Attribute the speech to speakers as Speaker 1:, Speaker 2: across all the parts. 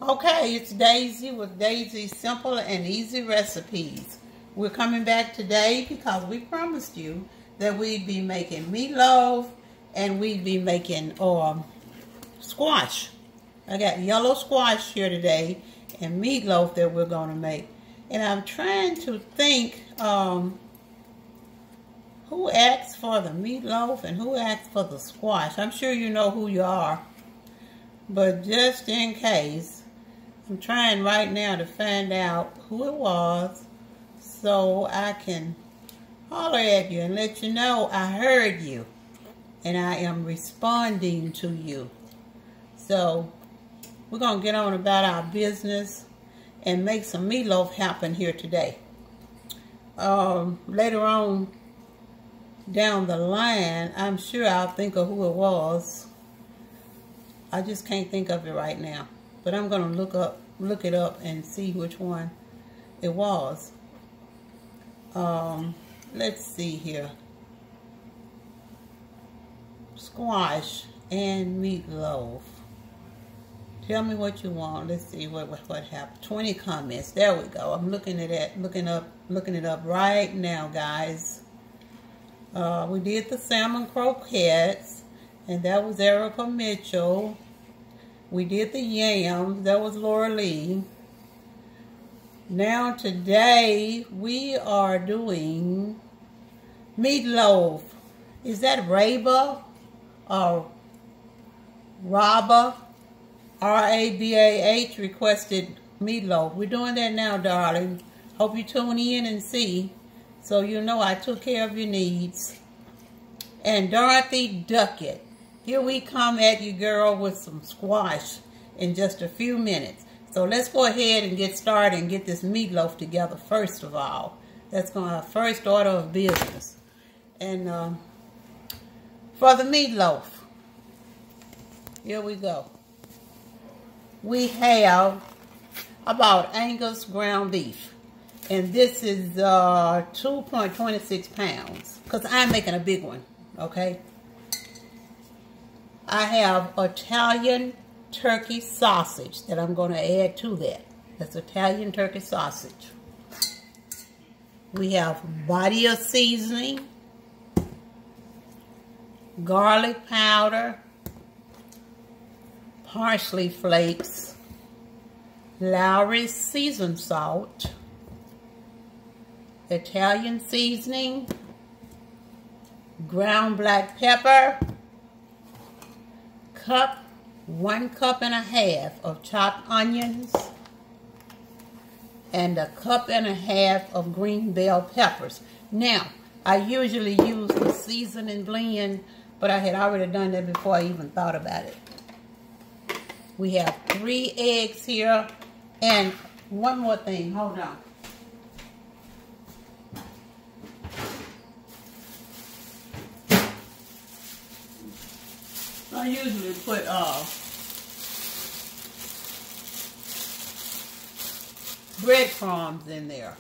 Speaker 1: Okay, it's Daisy with Daisy's Simple and Easy Recipes. We're coming back today because we promised you that we'd be making meatloaf and we'd be making squash. I got yellow squash here today and meatloaf that we're going to make. And I'm trying to think who asked for the meatloaf and who asked for the squash. I'm sure you know who you are, but just in case, I'm trying right now to find out who it was so I can holler at you and let you know I heard you and I am responding to you. So we're going to get on about our business and make some meatloaf happen here today. Later on down the line, I'm sure I'll think of who it was. I just can't think of it right now. But I'm going to look it up and see which one it was. Let's see here. Squash and meatloaf. Tell me what you want. Let's see what happened. 20 comments. There we go. I'm looking at it, looking it up right now, guys. We did the salmon croquettes, and that was Erica Mitchell. We did the yams. That was Laura Lee. Now today we are doing meatloaf. Is that Raba or Raba? R-A-B-A-H requested meatloaf. We're doing that now, darling. Hope you tune in and see, so you know I took care of your needs. And Dorothy Duckett. Here we come at you, girl, with some squash in just a few minutes. So let's go ahead and get started and get this meatloaf together first of all. That's going to be our first order of business. And for the meatloaf, here we go. We have about Angus ground beef. And this is 2.26 pounds. Because I'm making a big one, okay? I have Italian turkey sausage that I'm going to add to that. That's Italian turkey sausage. We have Badia seasoning, garlic powder, parsley flakes, Lowry's seasoned salt, Italian seasoning, ground black pepper, 1 cup and a half of chopped onions, and 1.5 cups of green bell peppers. Now, I usually use the seasoning blend, but I had already done that before I even thought about it. We have 3 eggs here, and one more thing, hold on. I usually put breadcrumbs in there.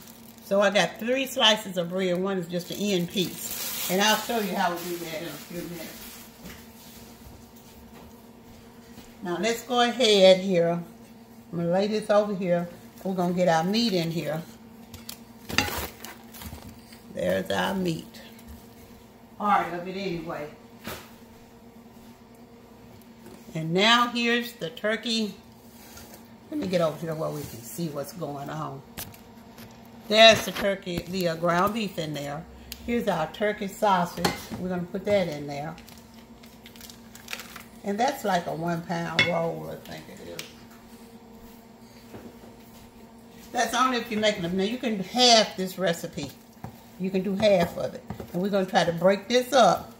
Speaker 1: So I got 3 slices of bread. One is just an end piece. And I'll show you how we do that in a few minutes. Now let's go ahead here. I'm going to lay this over here. We're going to get our meat in here. There's our meat. Part of it anyway. And now here's the turkey. Let me get over here where we can see what's going on. There's the turkey, the ground beef in there. Here's our turkey sausage. We're going to put that in there. And that's like a 1 pound roll, I think it is. That's only if you're making them. Now you can half this recipe. You can do half of it. And we're going to try to break this up.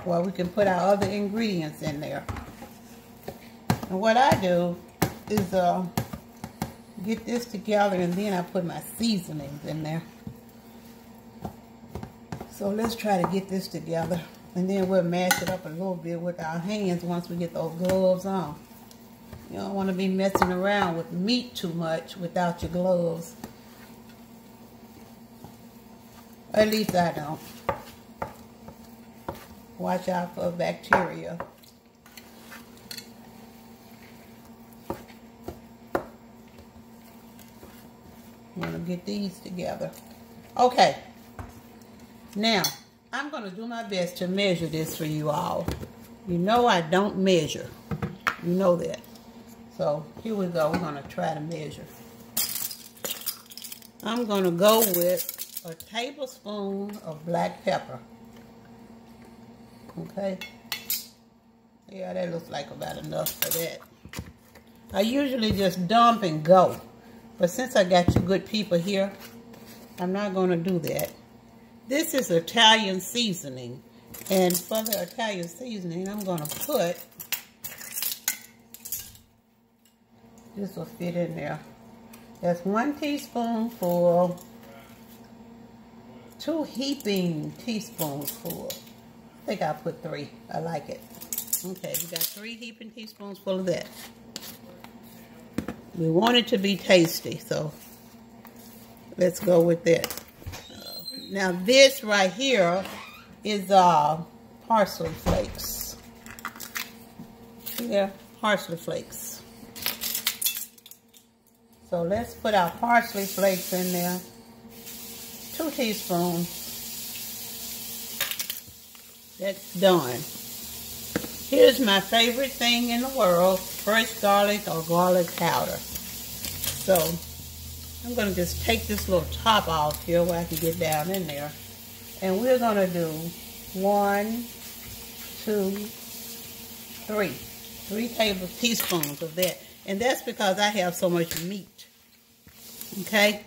Speaker 1: Well, we can put our other ingredients in there. And what I do is get this together, and then I put my seasonings in there. So let's try to get this together, and then we'll mash it up a little bit with our hands once we get those gloves on. You don't want to be messing around with meat too much without your gloves. At least I don't. Watch out for bacteria. get these together. Okay. Now, I'm going to do my best to measure this for you all. You know I don't measure. You know that. So, here we go. We're going to try to measure. I'm going to go with a tablespoon of black pepper. Okay. Yeah, that looks like about enough for that. I usually just dump and go. But since I got you good people here, I'm not going to do that. This is Italian seasoning. And for the Italian seasoning, I'm going to put, this will fit in there. That's 1 teaspoonful, 2 heaping teaspoonsful. I think I'll put 3. I like it. Okay, we got 3 heaping teaspoons full of that. We want it to be tasty, so let's go with that. Now this right here is parsley flakes. Yeah, parsley flakes. So let's put our parsley flakes in there. 2 teaspoons. That's done. Here's my favorite thing in the world, fresh garlic or garlic powder. So, I'm going to just take this little top off here where I can get down in there. And we're going to do 1, 2, 3. 3 tablespoons of that. And that's because I have so much meat. Okay?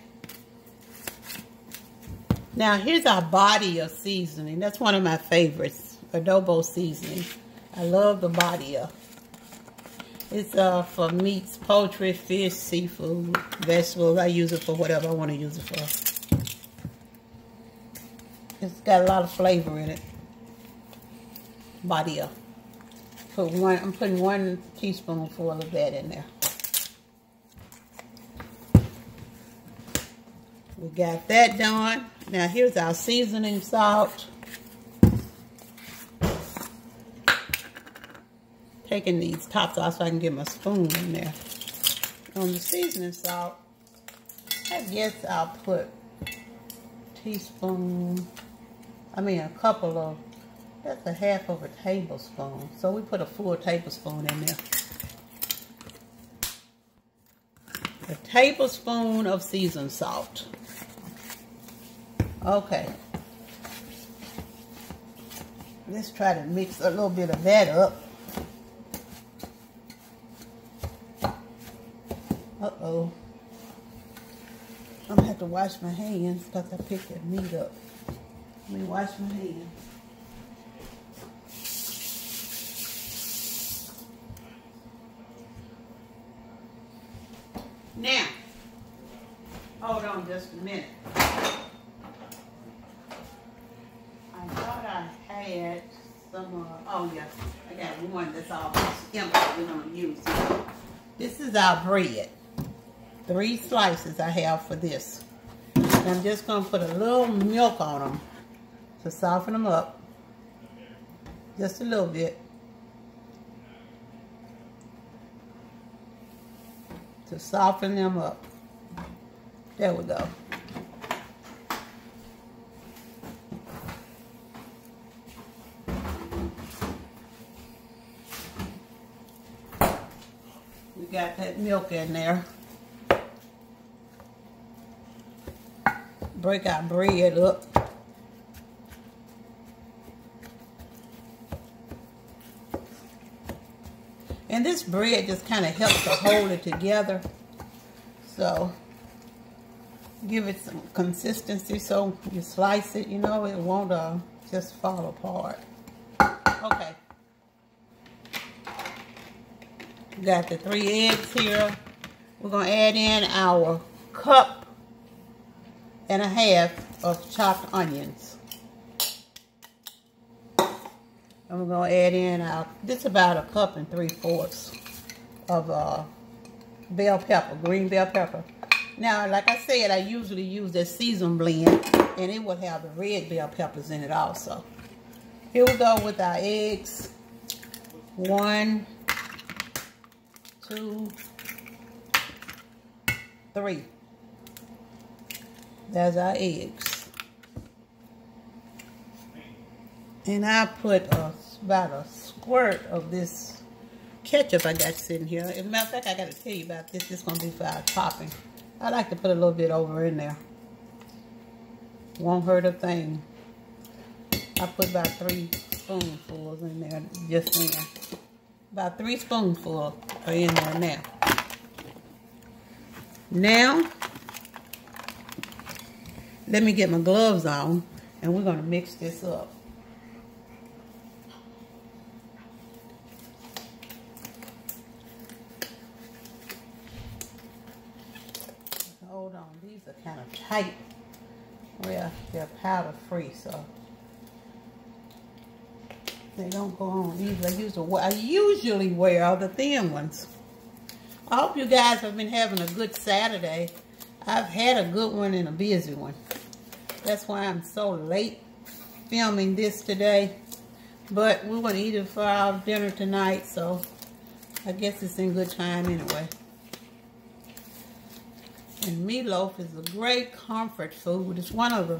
Speaker 1: Now, here's our body of seasoning. That's one of my favorites, adobo seasoning. I love the Badia. It's for meats, poultry, fish, seafood, vegetables. I use it for whatever I want to use it for. It's got a lot of flavor in it. Badia. I'm putting 1 teaspoonful of that in there. We got that done. Now here's our seasoning salt. Taking these tops off so I can get my spoon in there. On the seasoning salt, I guess I'll put a couple of, that's a half of a tablespoon. So we put a full tablespoon in there. A tablespoon of seasoned salt. Okay. Let's try to mix a little bit of that up. Uh-oh. I'm going to have to wash my hands because I picked that meat up. Let me wash my hands. Now, hold on just a minute. I thought I had some, oh yeah, I got one that's almost empty we're going to use. This is our bread. 3 slices I have for this. And I'm just going to put a little milk on them to soften them up. Just a little bit. To soften them up. There we go. We got that milk in there. Break our bread up. And this bread just kind of helps to hold it together. So, give it some consistency so you slice it, you know, it won't just fall apart. Okay. Got the 3 eggs here. We're going to add in our 1.5 cups of chopped onions. And we're going to add in this is about 1 3/4 cups of bell pepper, green bell pepper. Now, like I said, I usually use this seasoned blend, and it will have the red bell peppers in it also. Here we go with our eggs. 1, 2, 3. There's our eggs. And I put about a squirt of this ketchup I got sitting here. As a matter of fact, I got to tell you about this. This is going to be for our topping. I like to put a little bit over in there. Won't hurt a thing. I put about 3 spoonfuls in there just in there. About 3 spoonfuls are in there now. Now, let me get my gloves on and we're going to mix this up. Hold on, these are kind of tight. Well, they're powder free, so they don't go on easily. I usually wear the thin ones. I hope you guys have been having a good Saturday. I've had a good one and a busy one. That's why I'm so late filming this today. But we're going to eat it for our dinner tonight, so I guess it's in good time anyway. And meatloaf is a great comfort food. It's one of the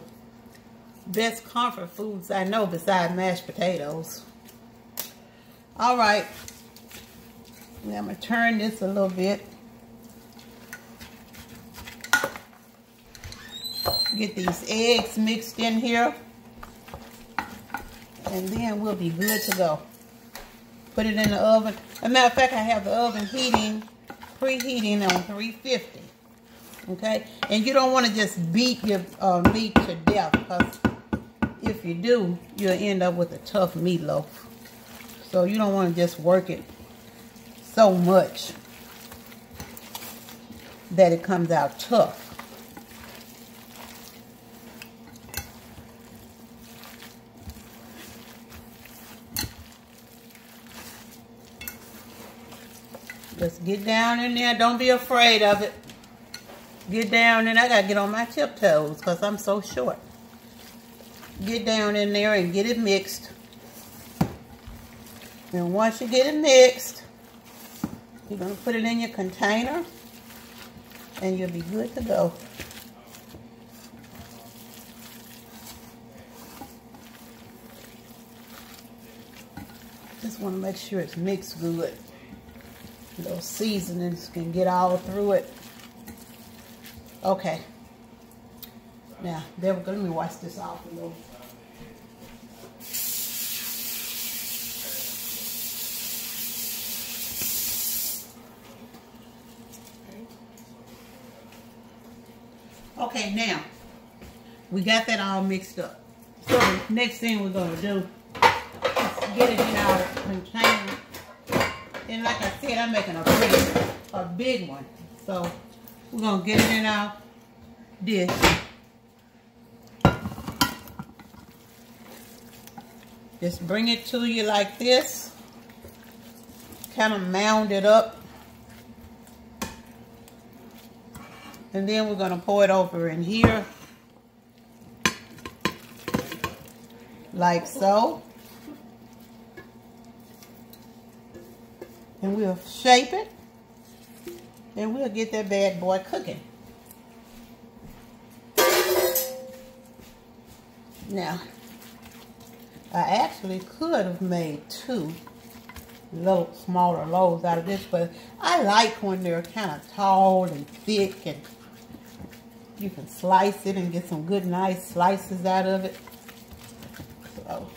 Speaker 1: best comfort foods I know besides mashed potatoes. All right. Now I'm going to turn this a little bit. Get these eggs mixed in here. And then we'll be good to go. Put it in the oven. As a matter of fact, I have the oven preheating on 350. Okay? And you don't want to just beat your meat to death, because if you do, you'll end up with a tough meatloaf. So you don't want to just work it so much that it comes out tough. Just get down in there. Don't be afraid of it. Get down, and I got to get on my tiptoes because I'm so short. Get down in there and get it mixed. And once you get it mixed, you're going to put it in your container and you'll be good to go. Just want to make sure it's mixed good. Those seasonings can get all through it. Okay. Now, there we go. Let me wash this off a little. Okay, now, we got that all mixed up. So the next thing we're going to do is get it in our container. And like I said, I'm making a big one. So we're going to get it in our dish. Just bring it to you like this. Kind of mound it up. And then we're going to pour it over in here. Like so. And we'll shape it. And we'll get that bad boy cooking. Now, I actually could have made 2 little smaller loaves out of this, but I like when they're kind of tall and thick, and you can slice it and get some good nice slices out of it. So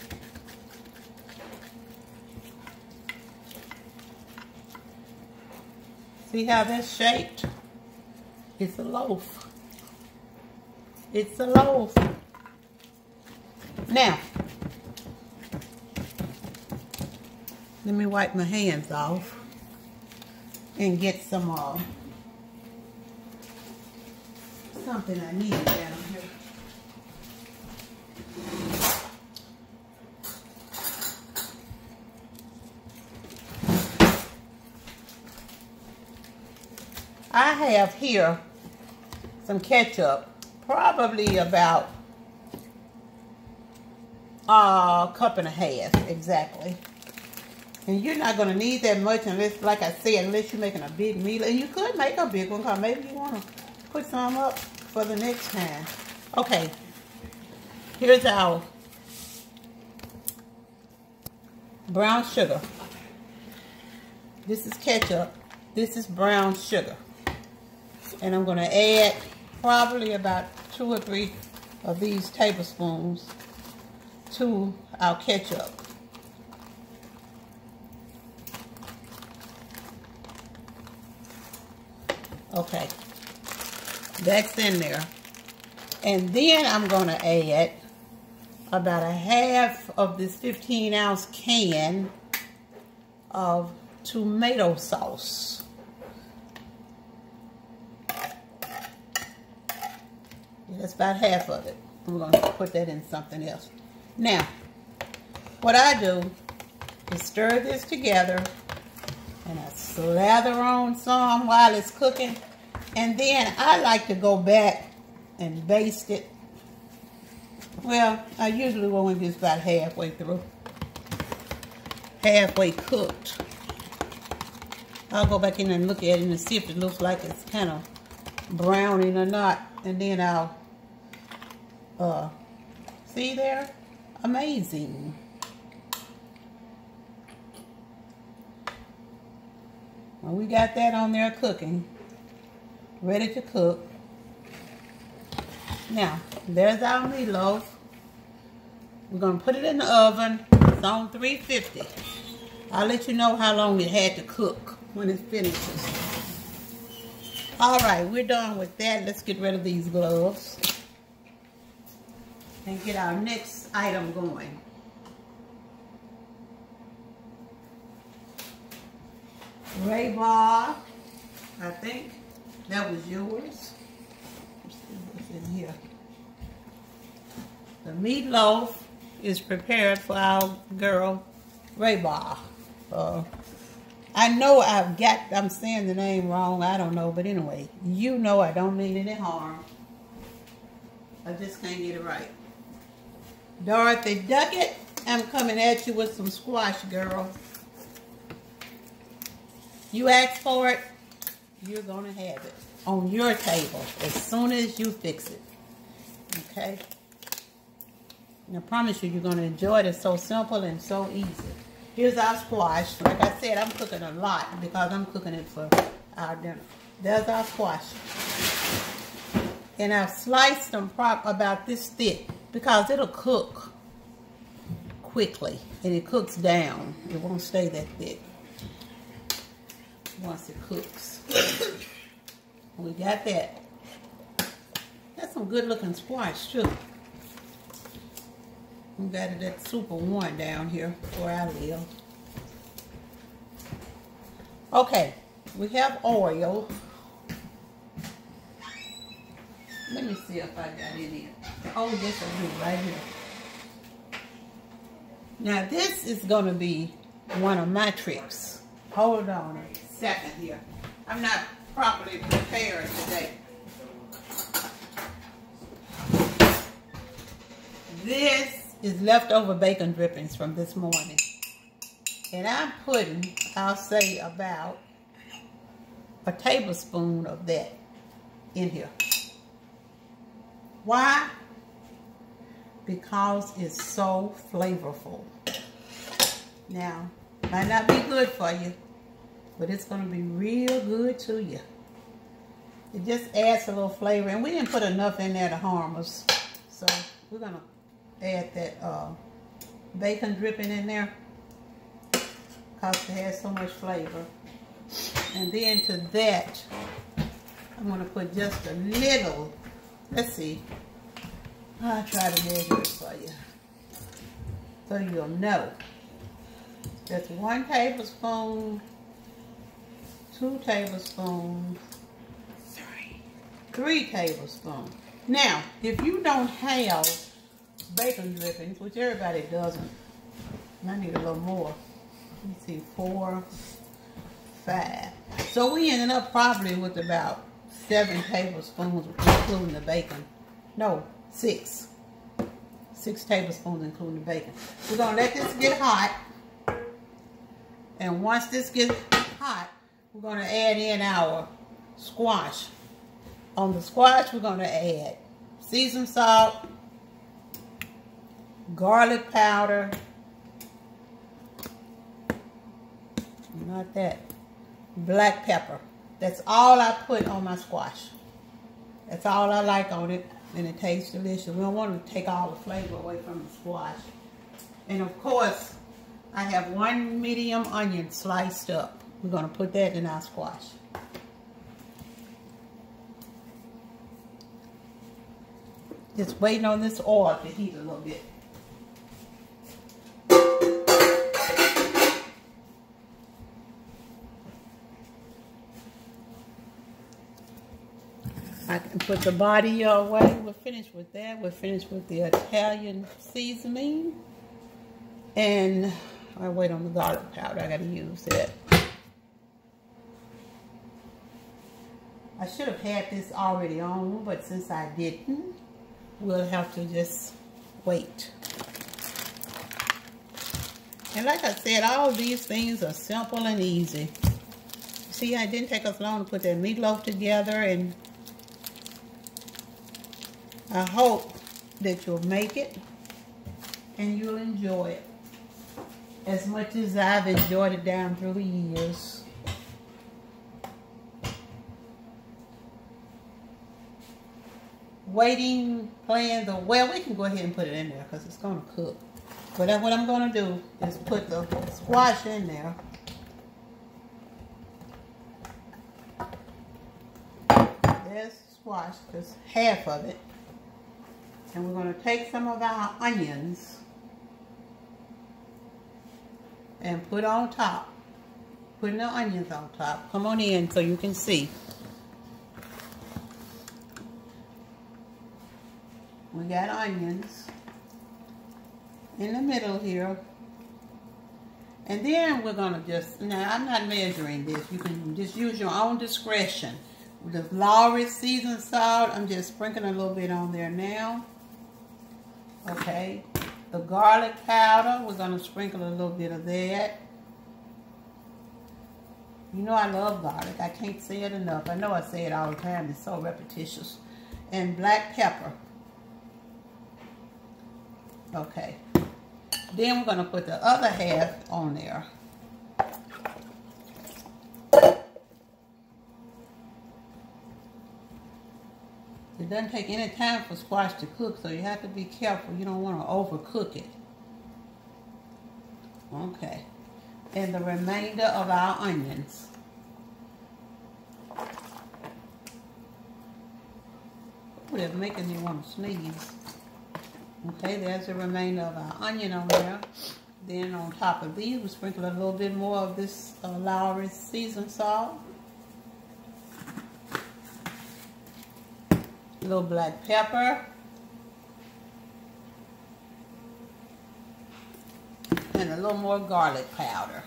Speaker 1: see how that's shaped? It's a loaf. It's a loaf. Now, let me wipe my hands off and get some something I need down here. I have here some ketchup, probably about a cup and a half, exactly. And you're not going to need that much unless, like I said, unless you're making a big meal. And you could make a big one, because maybe you want to put some up for the next time. Okay, here's our brown sugar. This is ketchup. This is brown sugar. And I'm going to add probably about 2 or 3 of these tablespoons to our ketchup. Okay, that's in there. And then I'm going to add about a half of this 15-ounce can of tomato sauce. That's about half of it. I'm going to put that in something else. Now, what I do is stir this together, and I slather on some while it's cooking. And then I like to go back and baste it. Well, I usually go when it's about halfway through. Halfway cooked. I'll go back in and look at it and see if it looks like it's kind of browning or not. And then I'll, see there? Amazing. Well, we got that on there cooking. Ready to cook. Now, there's our meatloaf. We're going to put it in the oven. It's on 350. I'll let you know how long it had to cook when it finishes. Alright, we're done with that. Let's get rid of these gloves and get our next item going. Ray bar, I think that was yours. Let's see what's in here. The meatloaf is prepared for our girl Ray bar. I know I'm saying the name wrong, I don't know, but anyway, you know I don't mean any harm. I just can't get it right. Dorothy Duckett, I'm coming at you with some squash, girl. You asked for it, you're gonna have it on your table as soon as you fix it. Okay? And I promise you, you're gonna enjoy it. It's so simple and so easy. Here's our squash. Like I said, I'm cooking a lot because I'm cooking it for our dinner. There's our squash. And I've sliced them about this thick because it'll cook quickly. And it cooks down. It won't stay that thick once it cooks. We got that. That's some good looking squash too. We got it at Super One down here where I live. Okay, we have oil. Let me see if I got any. Oh, yes, I do, right here. Now, this is going to be one of my tricks. Hold on a second here. I'm not properly prepared today. This is leftover bacon drippings from this morning. And I'm putting, I'll say about a tablespoon of that in here. Why? Because it's so flavorful. Now, might not be good for you, but it's going to be real good to you. It just adds a little flavor. And we didn't put enough in there to harm us. So, we're going to add that bacon dripping in there because it has so much flavor. And then to that, I'm going to put just a little, let's see, I'll try to measure it for you so you'll know. That's 1 tablespoon, 2 tablespoons, 3 tablespoons. Now, if you don't have bacon drippings, which everybody doesn't, I need a little more. Let's see, 4, 5. So we ended up probably with about 7 tablespoons, including the bacon. No, 6. 6 tablespoons, including the bacon. We're gonna let this get hot, and once this gets hot, we're gonna add in our squash On the squash, we're going to add seasoned salt, garlic powder, not that, black pepper. That's all I put on my squash. That's all I like on it, and it tastes delicious. We don't want to take all the flavor away from the squash. And of course, I have 1 medium onion sliced up. We're going to put that in our squash. Just waiting on this oil to heat a little bit. I can put the body away. We're finished with that. We're finished with the Italian seasoning. And I wait on the garlic powder. I got to use that. I should have had this already on, but since I didn't, we'll have to just wait. And like I said, all these things are simple and easy. See, it didn't take us long to put that meatloaf together, and I hope that you'll make it and you'll enjoy it as much as I've enjoyed it down through the years. Waiting, playing the, well, we can go ahead and put it in there because it's going to cook. But what I'm going to do is put the squash in there. There's the squash, just half of it. And we're going to take some of our onions and put on top. Putting the onions on top. Come on in so you can see. We got onions in the middle here. And then we're going to just, now I'm not measuring this. You can just use your own discretion. With the Lowry seasoned salt, I'm just sprinkling a little bit on there now. Okay. The garlic powder, we're going to sprinkle a little bit of that. You know I love garlic. I can't say it enough. I know I say it all the time. It's so repetitious. And black pepper. Okay. Then we're going to put the other half on there. It doesn't take any time for squash to cook, so you have to be careful. You don't want to overcook it. Okay. And the remainder of our onions. Ooh, that's making me want to sneeze. Okay, there's the remainder of our onion on there. Then on top of these, we sprinkle a little bit more of this Lowry seasoned salt. A little black pepper. And a little more garlic powder.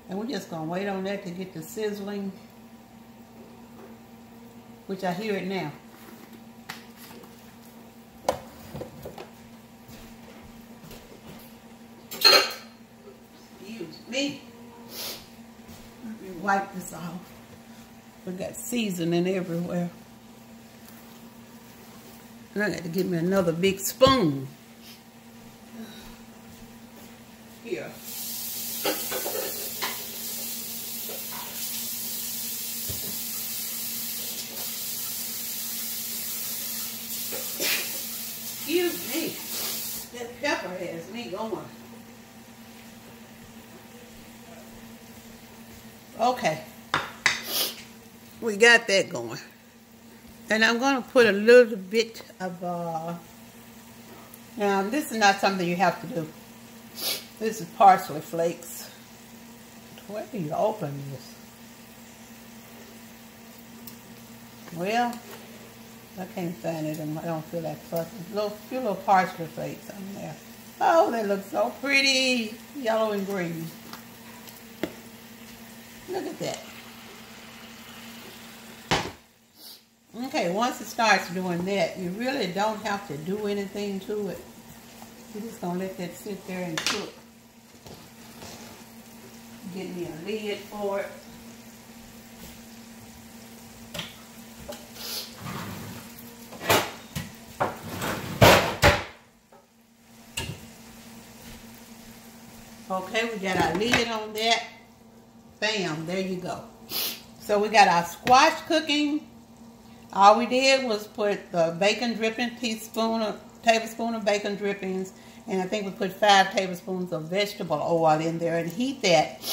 Speaker 1: And we're just going to wait on that to get the sizzling, which I hear it now. Excuse me. Let me wipe this off. We got seasoning everywhere. And I got to get me another big spoon. Here. Excuse me. That pepper has me going. Okay. We got that going. And I'm going to put a little bit of, now this is not something you have to do. This is parsley flakes. Where do you open this? Well, I can't find it and I don't feel like fussing. A few little parsley flakes on there. Oh, they look so pretty. Yellow and green. Look at that. Okay, once it starts doing that, you really don't have to do anything to it. You're just going to let that sit there and cook. Get me a lid for it. Okay, we got our lid on that. Bam, there you go. So we got our squash cooking. All we did was put the bacon dripping, tablespoon of bacon drippings, and I think we put 5 tablespoons of vegetable oil in there and heat that.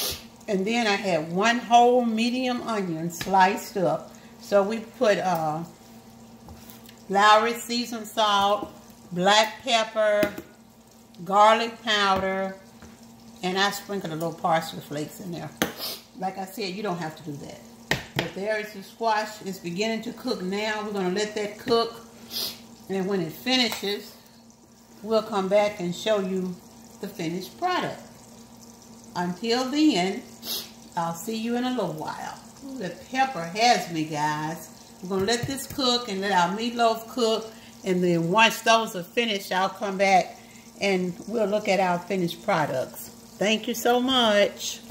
Speaker 1: And then I had 1 whole medium onion sliced up. So we put Lowry seasoned salt, black pepper, garlic powder, and I sprinkled a little parsley flakes in there. Like I said, you don't have to do that. But there is the squash. It's beginning to cook now. We're going to let that cook. And when it finishes, we'll come back and show you the finished product. Until then, I'll see you in a little while. Ooh, the pepper has me, guys. We're going to let this cook and let our meatloaf cook. And then once those are finished, I'll come back and we'll look at our finished products. Thank you so much.